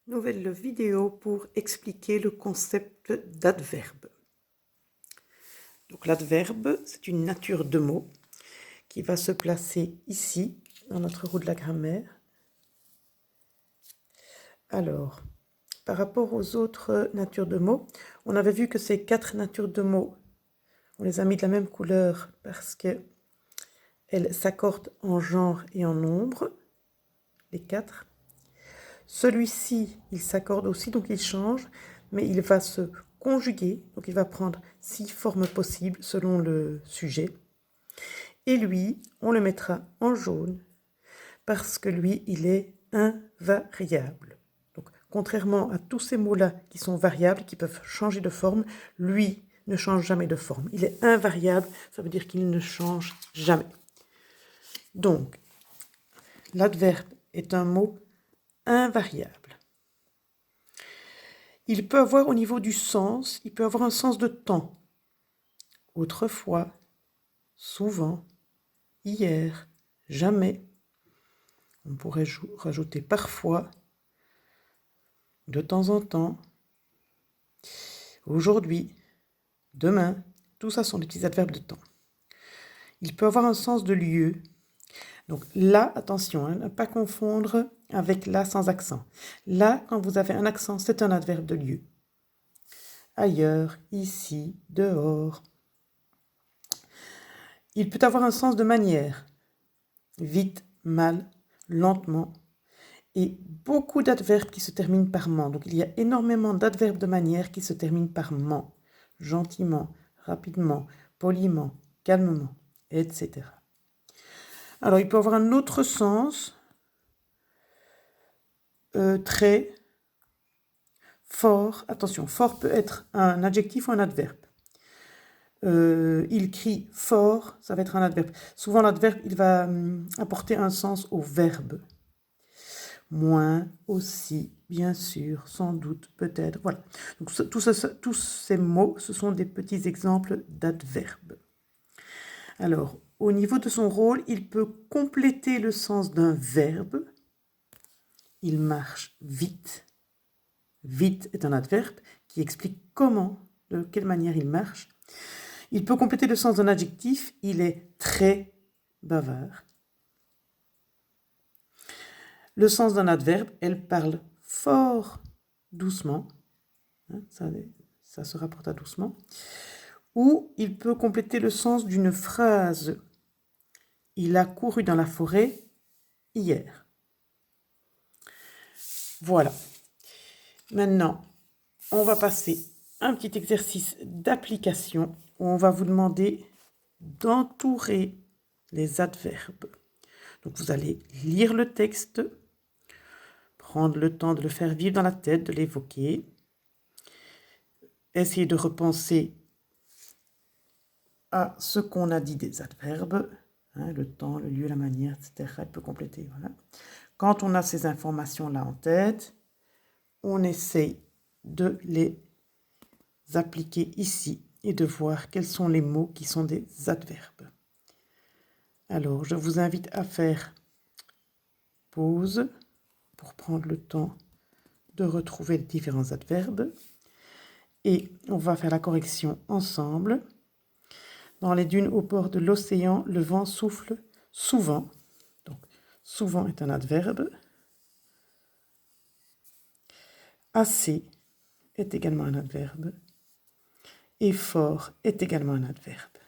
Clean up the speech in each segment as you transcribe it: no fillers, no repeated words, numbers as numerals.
Nouvelle vidéo pour expliquer le concept d'adverbe. Donc l'adverbe, c'est une nature de mot qui va se placer ici, dans notre roue de la grammaire. Alors, par rapport aux autres natures de mots, on avait vu que ces 4 natures de mots, on les a mis de la même couleur parce qu'elles s'accordent en genre et en nombre, les 4. Celui-ci, il s'accorde aussi, donc il change, mais il va se conjuguer, donc il va prendre 6 formes possibles selon le sujet. Et lui, on le mettra en jaune, parce que lui, il est invariable. Donc, contrairement à tous ces mots-là qui sont variables, qui peuvent changer de forme, lui ne change jamais de forme. Il est invariable, ça veut dire qu'il ne change jamais. Donc, l'adverbe est un mot invariable. Il peut avoir au niveau du sens, il peut avoir un sens de temps. Autrefois, souvent, hier, jamais. On pourrait rajouter parfois, de temps en temps, aujourd'hui, demain. Tout ça sont des petits adverbes de temps. Il peut avoir un sens de lieu. Donc là, attention, ne pas confondre avec là sans accent. Là, quand vous avez un accent, c'est un adverbe de lieu. Ailleurs, ici, dehors. Il peut avoir un sens de manière. Vite, mal, lentement. Et beaucoup d'adverbes qui se terminent par ment. Donc il y a énormément d'adverbes de manière qui se terminent par ment. Gentiment, rapidement, poliment, calmement, etc. Alors il peut avoir un autre sens. Très, fort. Attention, fort peut être un adjectif ou un adverbe. Il crie fort, ça va être un adverbe. Souvent l'adverbe, il va apporter un sens au verbe. Moins, aussi, bien sûr, sans doute, peut-être, voilà. Donc tous ces mots, ce sont des petits exemples d'adverbes. Alors, au niveau de son rôle, il peut compléter le sens d'un verbe. Il marche vite. Vite est un adverbe qui explique comment, de quelle manière il marche. Il peut compléter le sens d'un adjectif. Il est très bavard. Le sens d'un adverbe, elle parle fort doucement. Ça se rapporte à doucement. Ou il peut compléter le sens d'une phrase. Il a couru dans la forêt hier. Voilà. Maintenant, on va passer un petit exercice d'application où on va vous demander d'entourer les adverbes. Donc vous allez lire le texte, prendre le temps de le faire vivre dans la tête, de l'évoquer, essayer de repenser à ce qu'on a dit des adverbes, le temps, le lieu, la manière, etc. Elle peut compléter. Voilà. Quand on a ces informations-là en tête, on essaye de les appliquer ici et de voir quels sont les mots qui sont des adverbes. Alors, je vous invite à faire pause pour prendre le temps de retrouver les différents adverbes. Et on va faire la correction ensemble. Dans les dunes au bord de l'océan, le vent souffle souvent. Donc, souvent est un adverbe. Assez est également un adverbe. Et fort est également un adverbe.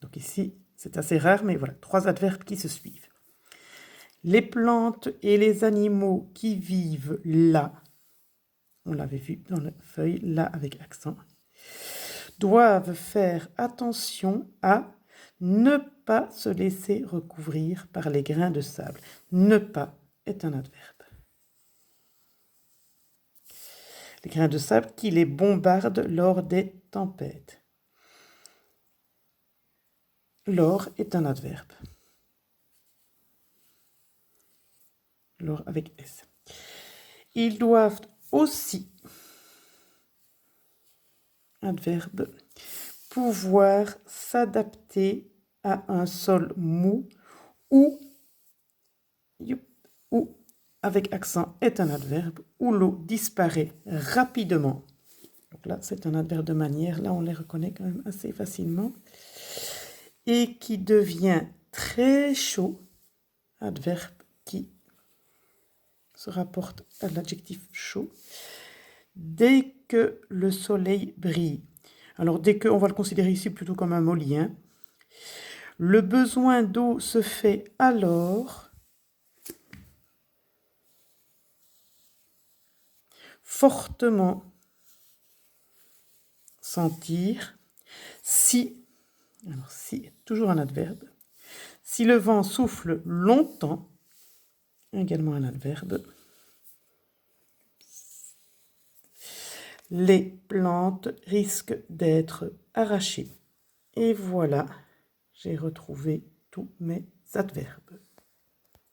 Donc ici, c'est assez rare, mais voilà, 3 adverbes qui se suivent. Les plantes et les animaux qui vivent là, on l'avait vu dans la feuille, là avec accent, doivent faire attention à ne pas se laisser recouvrir par les grains de sable. Ne pas est un adverbe. Les grains de sable qui les bombardent lors des tempêtes. Lors est un adverbe. Lors avec S. Ils doivent aussi, adverbe, pouvoir s'adapter à un sol mou ou avec accent est un adverbe où l'eau disparaît rapidement. Donc là, c'est un adverbe de manière. Là, on les reconnaît quand même assez facilement. Et qui devient très chaud, adverbe qui se rapporte à l'adjectif chaud, dès que le soleil brille. Alors, dès que, on va le considérer ici plutôt comme un mot lien. Le besoin d'eau se fait alors fortement sentir si, alors si, toujours un adverbe, si le vent souffle longtemps, également un adverbe, les plantes risquent d'être arrachées. Et voilà, j'ai retrouvé tous mes adverbes.